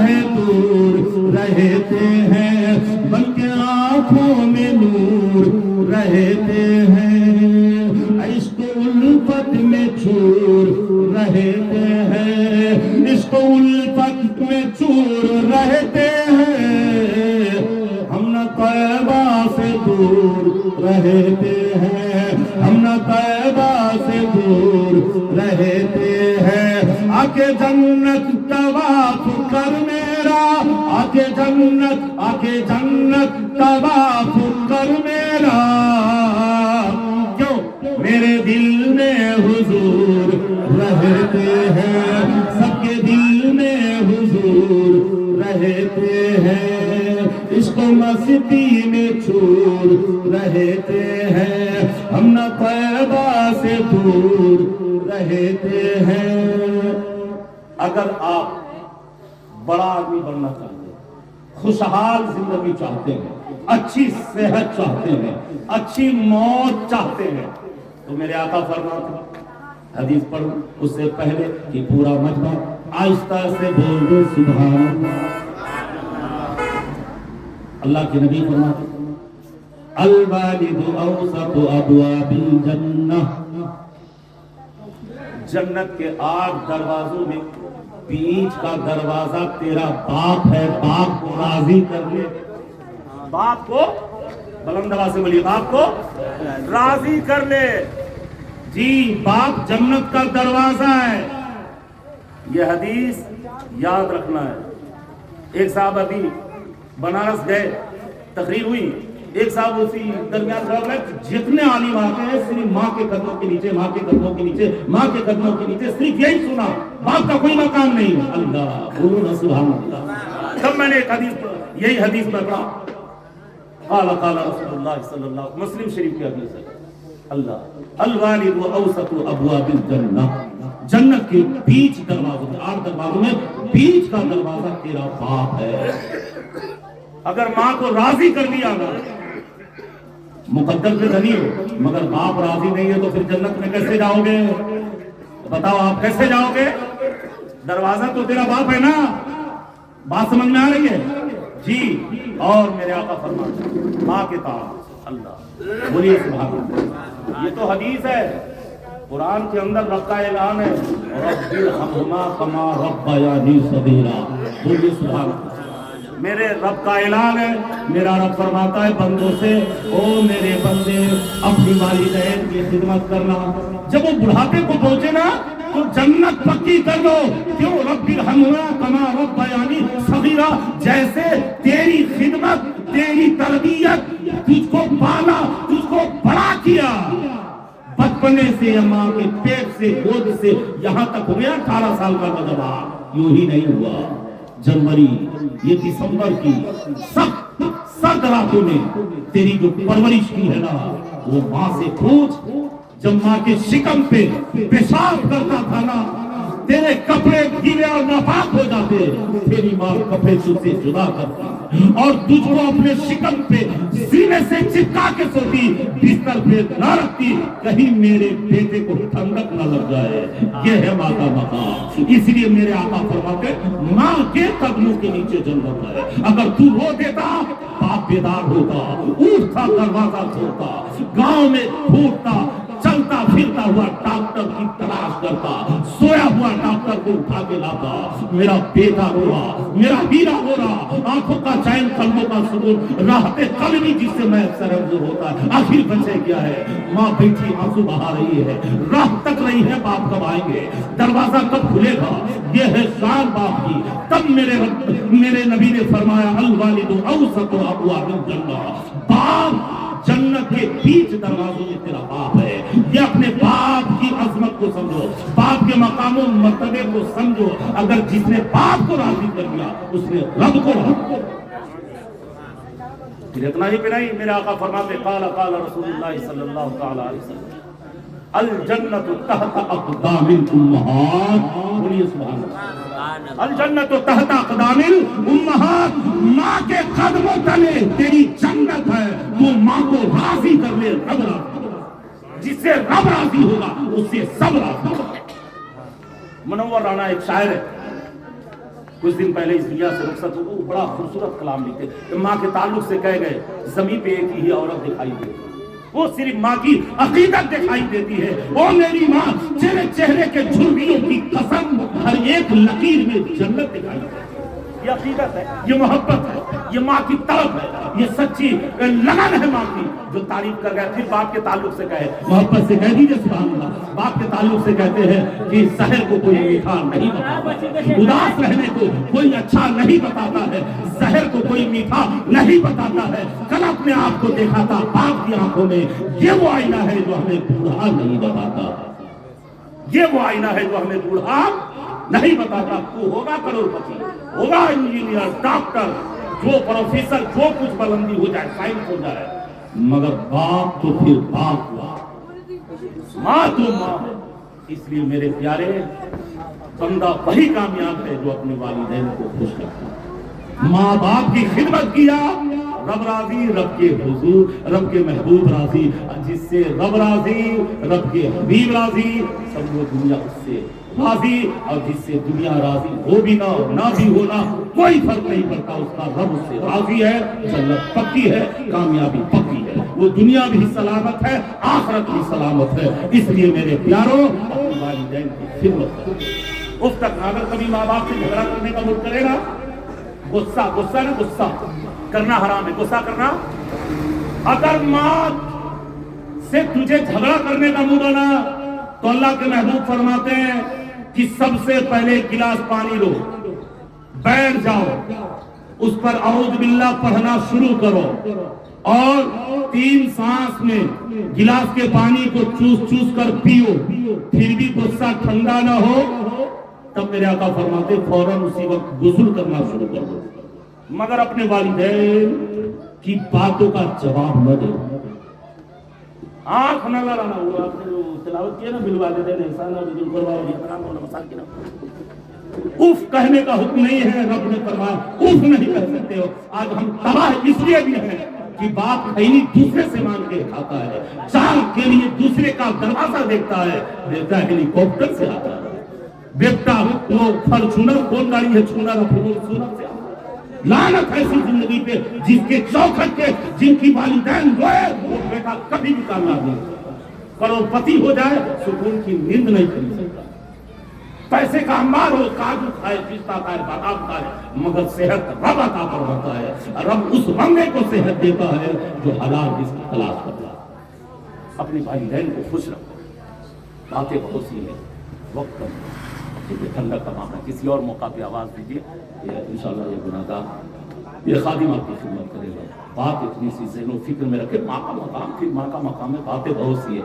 A: ہے دور رہتے ہیں، بلکہ آنکھوں میں نور رہتے ہیں، عشق الفت میں چور رہتے ہیں، عشق الفت میں چور رہتے ہیں، ہم نہ طیبہ سے دور رہتے ہیں، ہم نہ طیبہ سے دور رہتے ہیں، آکے جنت طواف کر میرا، آکے جنت طواف کر میرا، کیوں میرے دل میں حضور رہتے ہیں، سب کے دل میں حضور رہتے ہیں، عشق و مستی میں چور رہتے ہیں، ہم نہ طیبہ سے دور رہتے ہیں۔ اگر آپ بڑا آدمی بننا چاہتے ہیں، خوشحال زندگی چاہتے ہیں، اچھی صحت چاہتے ہیں، اچھی موت چاہتے ہیں، تو میرے آقا فرماتے ہیں، حدیث پڑھو اس سے پہلے کہ پورا مجمع آہستہ سے بول دے سبحان اللہ۔ اللہ کے نبی فرماتے ہیں الوالد اوسط ابواب الجنہ، جنت کے 8 دروازوں میں بیچ کا دروازہ تیرا باپ ہے، باپ کو راضی کر لے، باپ کو بلند آواز سے بولیے، باپ کو راضی کر لے، جی باپ جنت کا دروازہ ہے۔ یہ حدیث یاد رکھنا ہے۔ ایک صاحب ابھی بنارس گئے، تقریر ہوئی، ایک صاحب اسی درمیان رہا کہ جتنے عالم آتے ہیں صرف ماں کے قدموں کے نیچے، ماں کے قدموں کے نیچے، ماں کے قدموں کے نیچے، صرف یہی سنا، باپ کا کوئی مقام نہیں۔ اللہ بولو سبحان اللہ۔ تب میں نے ایک حدیث، یہی حدیث میں پڑھا، قال قال رسول اللہ صلی اللہ علیہ وسلم، مسلم شریف کی حدیث ہے، اللہ الوالد اوسط ابواب الجنہ، جنت کے بیچ دروازوں میں، 8 دروازوں میں بیچ کا دروازہ تیرا باپ ہے۔ اگر ماں کو راضی کر دیا نا، مقدر پہ دھنی ہو، مگر باپ راضی نہیں ہے تو پھر جنت میں کیسے جاؤ گے؟ بتاؤ آپ کیسے جاؤ گے؟ دروازہ تو تیرا باپ ہے نا، بات سمجھ میں آ رہی ہے؟ جی، اور میرے آقا فرماتے ہیں ماں کے طاعت، اللہ بولیے سبحان اللہ۔ یہ تو حدیث ہے، قرآن کے اندر رب کا اعلان ہے، رب ارحمہما کما ربیانی صغیرا، بولیے سبحان اللہ۔ میرے رب کا اعلان ہے، میرا رب فرماتا ہے بندوں سے، او میرے بندے اپنی والدین کی خدمت کرنا، جب وہ بڑھاپے کو پہنچے نا تو جنت پکی کر دو، کیوں رب ارحمہما کما ربیانی صغیرا، جیسے تیری خدمت، تیری تربیت، تجھ کو پالا، تجھ کو بڑا کیا، بچپنے سے یا ماں کے پیٹ سے، گود سے یہاں تک ہو گیا 18 سال کا نوجوان، یوں ہی نہیں ہوا۔ جنوری یہ دسمبر کی سرد راتوں میں تیری جو پرورش کی ہے نا، وہ ماں سے پوچھ، جب ماں کے شکم پہ پیشاب کرتا تھا نا، تیرے کپڑے گیلے اور ناپاک ہو جاتے، تیری ماں کپڑے سے جدا کرتی اور تجھ کو اپنے شکم پہ سینے سے چپکا کے سوتی، بستر پہ نہ رکھتی، کہیں میرے بیٹے کو ٹھنڈک نہ لگ جائے۔ یہ ہے ماں کا مقام، اس لیے میرے آقا فرماتے ماں کے قدموں کے نیچے جنت ہے۔ اگر تو رو دیتا، باپ بیدار ہوتا، اٹھتا، دروازہ کھولتا، گاؤں میں ڈھونڈتا، چلتا پھرتا ہوا ڈاکٹر کی تلاش کرتا، سویا ہوا ڈاکٹر کو اٹھا کے لاتا، میرا بیٹا رو رہا، میرا ہیرا رو رہا، آنکھوں کا چین، قلبوں کا سکون، راحت قلبی جس سے میں سرمزور ہوتا ہے، آخر بچے کیا ہے؟ ماں بیٹی آنسو بہا رہی ہے، راہ تک رہی ہے باپ کب آئیں گے، دروازہ کب کھلے گا، یہ ہے شان باپ کی۔ تب میرے نبی نے فرمایا الوالد اوسط ابواب الجنہ، باپ جنت کے بیچ دروازوں میں تیرا باپ ہے۔ یہ اپنے باپ کی عظمت کو سمجھو، باپ کے مقام و مرتبے کو سمجھو، اگر جس نے باپ کو راضی کر دیا اس نے رب کو راضی کر دیا۔ پھر اتنا ہی پہ نہیں، میرے آقا فرماتے قال قال رسول اللہ صلی اللہ تعالی علیہ وسلم الجنت تحت اقدام الامہات، بولیے سبحان اللہ، الجنت تحت اقدام الامہات، ماں کے قدموں تلے تیری جنت ہے، تو ماں کو راضی کر لے، رب راضی، جس سے رب راضی ہوگا اس سے سب راضی ہوگا۔ منور رانا ایک شاعر ہے،
B: کچھ دن پہلے اس دنیا سے رخصت ہو، وہ بڑا خوبصورت کلام لکھتے کہ ماں کے تعلق سے کہہ گئے زمین پہ ایک ہی عورت دکھائی دیتی ہے، وہ صرف ماں کی عقیدت دکھائی دیتی ہے، او میری ماں تیرے چہرے کے جھرریوں کی قسم ہر ایک لکیر میں جنت دکھائی دیتی ہے۔ یہ عقیدت ہے، یہ محبت ہے، یہ ماں کی طلب ہے، یہ سچی لگن ہے ماں کی جو تعریف کر گئے۔ پھر باپ کے تعلق سے کہے، محبت سے کہہ دیجیے سبحان اللہ، باپ کے تعلق سے کہتے ہیں کہ سحر کو کوئی میٹھا نہیں بتاتا، اداس رہنے کو کوئی اچھا نہیں بتاتا ہے، سحر کو کوئی میٹھا نہیں بتاتا ہے۔ کل اپنے آپ کو دیکھا تھا باپ کی آنکھوں میں، یہ وہ آئینہ ہے جو ہمیں بوڑھا نہیں بتاتا، یہ وہ آئینہ ہے جو ہمیں بوڑھا نہیں بتاتا۔ تو ہوگا کروڑپتی، ہوگا انجینئر، ڈاکٹر، جو پروفیسر، جو کچھ بلندی ہو جائے، سائنس ہو جائے، مگر باپ تو پھر باپ ہوا، ماں تو ماں ہے۔ اس لیے میرے پیارے، بندہ وہی کامیاب ہے جو اپنے والدین کو خوش کرتا ہے۔ ماں باپ کی خدمت کیا، رب راضی، رب کے حضور، رب کے محبوب راضی، جس سے رب راضی، رب کے حبیب راضی، سب وہ دنیا اس سے راضی، اور جس سے دنیا راضی ہو بھی نہ اور نہ بھی ہونا کوئی فرق نہیں پڑتا، اس کا رب اس سے راضی ہے، جنت پکی ہے، کامیابی پکی ہے، وہ دنیا بھی سلامت ہے، آخرت بھی سلامت ہے۔ اس لیے میرے پیاروں، اپنے والدین کی خدمت کرو۔ اس تک اگر کبھی ماں باپ سے جھگڑا کرنے کا موڈ کرے گا، غصہ کرنا حرام ہے، غصہ کرنا، اگر ماں سے تجھے جھگڑا کرنے کا موڈ ہونا تو اللہ کے محبوب فرماتے ہیں کہ سب سے پہلے ایک گلاس پانی لو، بیٹھ جاؤ، اس پر اعوذ باللہ پڑھنا شروع کرو، اور 3 سانس میں گلاس کے پانی کو چوس کر پیو، پھر بھی غصہ ٹھنڈا نہ ہو، تب میرے آقا فرماتے فوراً اسی وقت غسل کرنا شروع کر دو، مگر اپنے والدین کی باتوں کا جواب نہ دو۔ آنکھ نہ لڑانا، ہوا آپ نے جو تلاوت کیا نا، بالوالدین احسانا وذی القربی والاحترام والمساکین، اف کہنے کا حکم نہیں ہے، رب نے فرمایا اف نہیں کہہ سکتے ہو۔ آج ہم تباہ اس لیے بھی ہیں کہ باپ خیری دوسرے سے مانگ کے کھاتا ہے، چاند کے لیے دوسرے کا دروازہ دیکھتا ہے، بیٹا ہیلی کاپٹر سے آتا ہے، بیٹا وہ فارچونر کون گاڑی ہے، چونر فارچونر سے آتا ہے۔ لعنت ایسی زندگی پہ جس کے چوکھٹ کے جن کی والدین روئے، وہ بیٹا کبھی بھی کامیاب نہیں ہوتا۔ کروڑپتی ہو جائے سکون کی نیند نہیں کھل سکتا، پیسے کا انبار ہو، کاجو کھائے، پستہ کھائے، بادام کھائے، مگر صحت رب عطا فرماتا ہے۔ رب اس بندے کو صحت دیتا ہے جو حلال رزق کی تلاش کرتا ہے۔ اپنی والدین کو خوش رکھو، باتیں بہت سی ہیں، وقت کم ہے، ٹھنڈا تمام ہے، کسی اور موقع پہ آواز دیجیے، یہ انشاءاللہ یہ گناہ گار یہ خادم آپ کی خدمت کرے گا۔ بات اتنی سی ذہن و فکر میں رکھے، ماں کا مقام، پھر ماں کا مقام ہے، باتیں بہت سی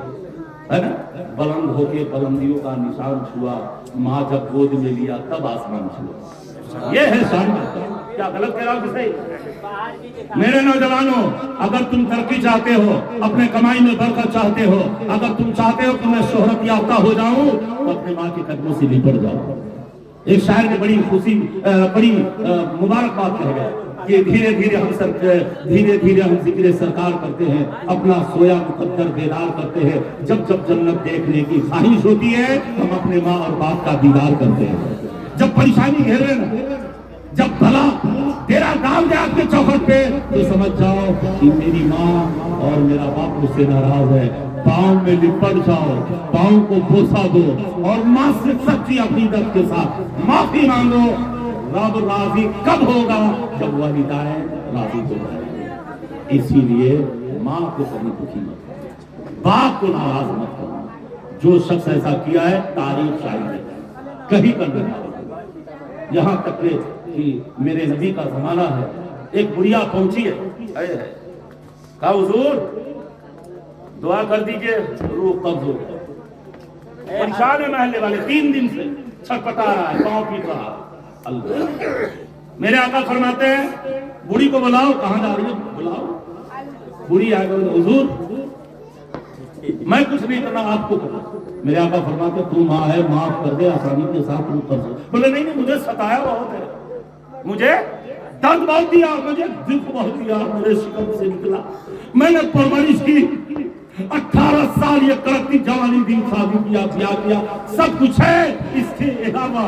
B: ہے نا۔ بلند ہو کے بلندیوں کا نشان چھوا، ماں جب گود میں لیا تب آسمان چھوا، یہ ہے شان۔ کیا غلط کہہ رہا ہوں کہ صحیح؟ میرے نوجوانوں، اگر تم ترقی چاہتے ہو، اپنے کمائی میں برکت چاہتے ہو، اگر تم چاہتے ہو کہ میں شہرت یافتہ ہو جاؤں، تو اپنے ماں کے قدموں سے لپٹ جاؤ۔ ایک شاعر نے بڑی خوشی، بڑی مبارک بات کہہ گیا کہ دھیرے دھیرے ہم ذکر سرکار کرتے ہیں، اپنا سویا مقدر بیدار کرتے ہیں، جب جب جنت دیکھنے کی خواہش ہوتی ہے ہم اپنے ماں اور باپ کا دیدار کرتے ہیں۔ جب پریشانی گھیرے نا، جب بھلا تیرا گاؤں جا کے چوکھٹ پہ، تو سمجھ جاؤ کہ میری ماں اور میرا باپ مجھ سے ناراض ہے، پاؤں میں لپٹ جاؤ، پاؤں کو بوسا دو، اور ماں سے سچی عقیدت کے ساتھ معافی مانگو۔ رب راضی کب ہوگا؟ جب والدین راضی ہو جائیں۔ اسی لیے ماں کو کبھی دکھی مت کرو، باپ کو ناراض مت کرو۔ جو شخص ایسا کیا ہے تاریخ شاہد ہے، کہیں کرنے والا۔ یہاں تک کہ میرے نبی کا زمانہ ہے، ایک بڑھیا پہنچی ہے، کہا حضور دعا کر دیجئے روح قبض ہو گیا، پریشان ہے محلے والے، 3 دن سے چھٹپٹا رہا ہے، پاؤں پیٹ رہا ہے۔ اللہ میرے آقا فرماتے ہیں بوڑھی کو بلاؤ، کہاں جا رہی ہے؟ بلاؤ۔ بوڑھی آ گئی، حضور میں کچھ نہیں کرنا، آپ کو کرنا۔ میرے آقا فرماتے تو ماں ہے، معاف کر دے، آسانی کے ساتھ روح قبض ہو۔ بولے نہیں مجھے ستایا بہت ہے، مجھے درد بہت دیا، مجھے دکھ بہت دیا، میرے شکم سے نکلا، میں نے پرورش کی، 18 سال یہ کڑکتی جوانی دن شادی کیا، بیاہ کیا، سب کچھ ہے، اس کے علاوہ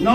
B: 9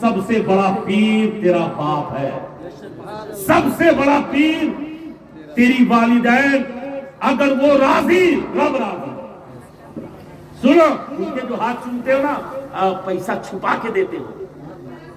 B: سب سے بڑا پیر تیرا باپ ہے، سب سے بڑا پیر تیری والدین، اگر وہ راضی رب راضی۔ سنو، ان کے جو ہاتھ چومتے ہو نا، پیسہ چھپا کے دیتے ہو،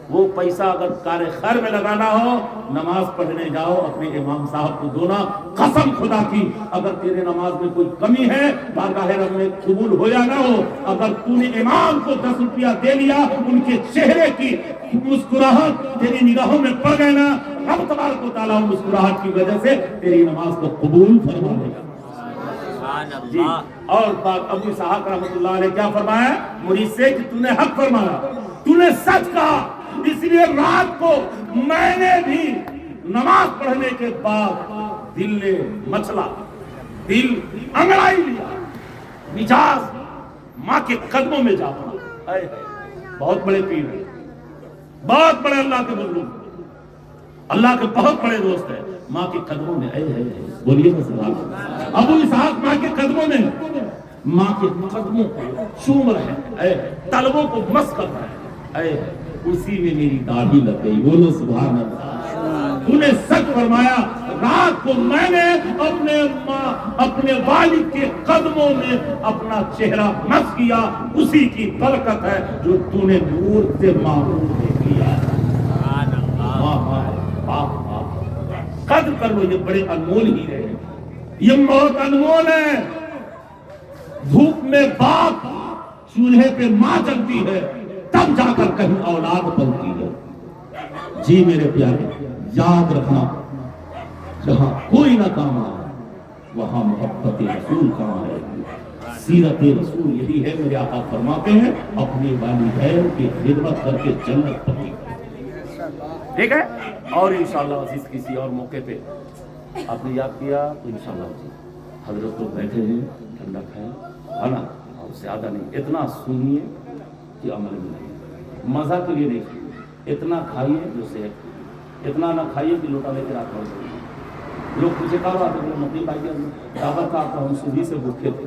B: وہ پیسہ اگر کار خیر میں لگانا ہو، نماز پڑھنے جاؤ، اپنے امام صاحب کو دو نا، قسم خدا کی اگر تیرے نماز میں کوئی کمی ہے بارگاہ رب میں قبول ہو یا نہ ہو، اگر تو نے امام کو 10 روپیہ دے لیا، ان کے چہرے کی مسکراہٹ تیری نگاہوں میں پڑ گئے نا، رب تبارک و تعالیٰ مسکراہٹ کی وجہ سے تیری نماز کو قبول فرما لے گا۔ جی، اور ابو اسحاق رحمۃ اللہ علیہ کیا فرمایا مرید سے کہ تو نے حق فرمایا، تو نے سچ کہا، اس لیے رات کو میں نے بھی نماز پڑھنے کے بعد دل نے مچلا، دل انگڑائی لیا، مجاز ماں کے قدموں میں جا پڑا۔ بہت بڑے پیر ہیں، بہت بڑے اللہ کے بندے، اللہ کے بہت بڑے دوست ہیں، ماں کے قدموں میں بولیے نا سبحان اللہ۔ ابو اسحاق ماں کے قدموں میں، ماں کے قدموں کو چوم رہے ہیں، طلبوں کو مس کر رہے ہیں، اسی میں میری داڑھی لگ گئی، بولو سبحان اللہ۔ انہیں سچ فرمایا، رات کو میں نے اپنے والد کے قدموں میں اپنا چہرہ مس کیا، اسی کی برکت ہے جو تو نے نور سے معمول دے دیا۔ قدر کر لو، یہ بڑے انمول ہی رہے، یہ بہت انمول ہے۔ دھوپ میں باپ، چولہے پہ ماں جلتی ہے، تب جا کر کہیں اولاد پلتی ہے۔ جی میرے پیارے، یاد رکھنا، جہاں کوئی نہ کام آئے وہاں محبت رسول کام آئے گی۔ سیرت رسول یہی ہے، میرے آقا فرماتے ہیں اپنی والدین کی خدمت کر کے جنت پائی۔ ٹھیک ہے، اور انشاءاللہ عزیز کسی اور موقع پہ آپ نے یاد کیا تو انشاءاللہ عزیز حضرت لوگ بیٹھے ہیں، ٹھنڈا کھائیں، ہے نا، اور زیادہ نہیں، اتنا سنیے کہ عمل میں نہیں، مزہ کے لیے نہیں، اتنا کھائیے جو صحت، اتنا نہ کھائیے کہ لوٹا لے کے رات پڑ۔ لوگ مجھے کہا آتے تھے مقیم بھائی دعوت کا ہم صبح سے بھوکے تھے،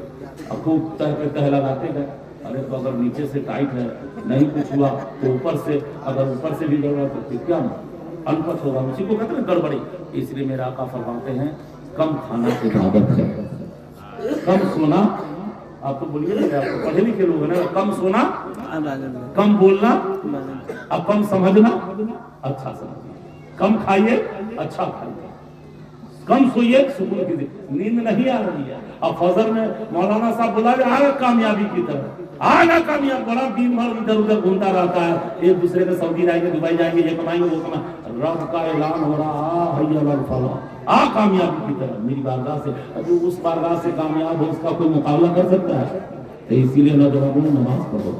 B: اب خوب تہ لگاتے گئے، ارے تو اگر نیچے سے ٹائٹ ہے نہیں کچھ ہوا تو اوپر سے، اگر اوپر سے بھی گڑبڑ تو پھر کیا ان پڑھ ہوگا، اسی کو کہتے ہیں گڑبڑی۔ اس لیے میرا آقا فرماتے ہیں کم کھانا عبادت ہے، کم سونا، آپ تو بولیے نا، آپ تو پڑھے لکھے لوگ ہیں نا، کم سونا، کم بولنا، اب کم سمجھنا، اچھا سمجھنا، کم کھائیے، اچھا کھائیے، کم سوئیے، سکون کی نیند نہیں آ رہی ہے۔ اب فجر میں مولانا صاحب بلا رہے آ کامیابی کی طرف، آنا کامیاب، بڑا دن بھر ادھر ادھر گھومتا رہتا ہے، ایک دوسرے کے سعودی جائیں گے، دبئی جائیں گے، یہ کمائیں گے وہ کمائیں، رب کا اعلان ہو رہا حی علی الفلاح، آ کامیابی کی طرف میری بارگاہ سے۔ ابھی اس بارگاہ سے کامیاب ہو، اس کا کوئی مقابلہ کر سکتا ہے؟ تو اسی لیے نوجوانوں نماز پڑھو،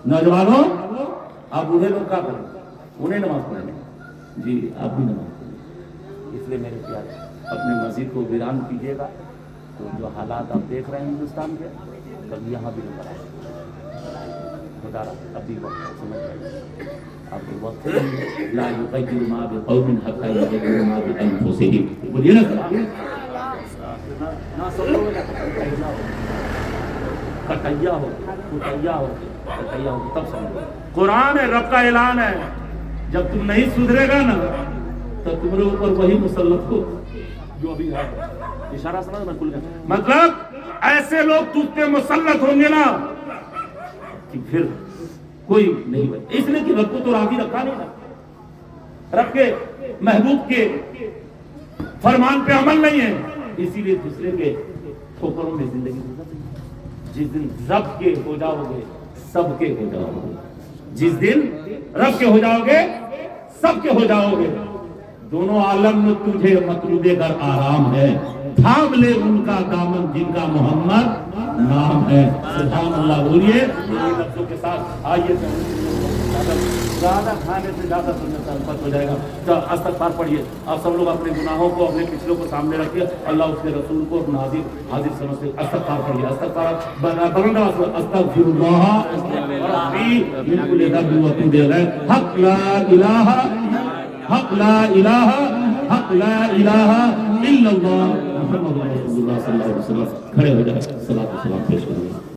B: نوجوانوں آپ بوڑھے لوگ کیا کریں، انہیں نماز پڑھیں، جی آپ بھی نماز پڑھیں۔ اس لیے میرے پیارے اپنے مسجد کو ویران کیجیے گا، تو جو حالات آپ دیکھ رہے ہیں ہندوستان کے، کبھی یہاں بھی نہیں بنائے، خدا ابھی وقت سمجھ رہے آپ کے وقت لا یغیر ما بقوم حتی یغیروا ما بانفسہم، بولیے نا نہ سب کٹیا ہو تب سمجھو۔ قرآن ہے، رب کا اعلان ہے، جب تم نہیں سدھرے گا نا تو تمہارے اوپر وہی مسلط ہو جو ابھی ہے۔ اشارہ سمجھ میں کھل گیا، مطلب ایسے لوگ تجھ پہ مسلط ہوں گے نا کہ پھر کوئی نہیں بنے، اس لیے کہ رب کو تو راضی رکھا نہیں نا، رب کے محبوب کے فرمان پہ عمل نہیں ہے، اسی لیے دوسرے کے ٹھوکروں میں زندگی گزرتی ہے۔ جس دن رب کے ہو جاؤ گے سب کے ہو جاؤ گے، جس دن رب کے ہو جاؤ گے سب کے ہو جاؤ گے، دونوں عالم میں تجھے مطلوب گر آرام ہے، تھام لے ان کا دامن جن کا محمد نام ہے۔ سبحان اللہ بولیے لفظوں کے ساتھ آئیے، زیادہ کھانے سے زیادہ سننے سے الفت ہو جائے گا، تو استغفار پڑھیے آپ سب لوگ، اپنے گناہوں کو اپنے پچھلوں کو سامنے رکھیے، اللہ اس کے رسول کو حاضر سمجھتے، استغفار پڑھیے، استغفار بلند آواز میں استغفر اللہ ربی من کل ذنب واتوب الیہ، حق لا الہ حق لا الہ حق لا الہ الا اللہ محمد رسول اللہ صلی اللہ علیہ وسلم۔ کھڑے ہو جائیں، صلاۃ و سلام پیش کریے۔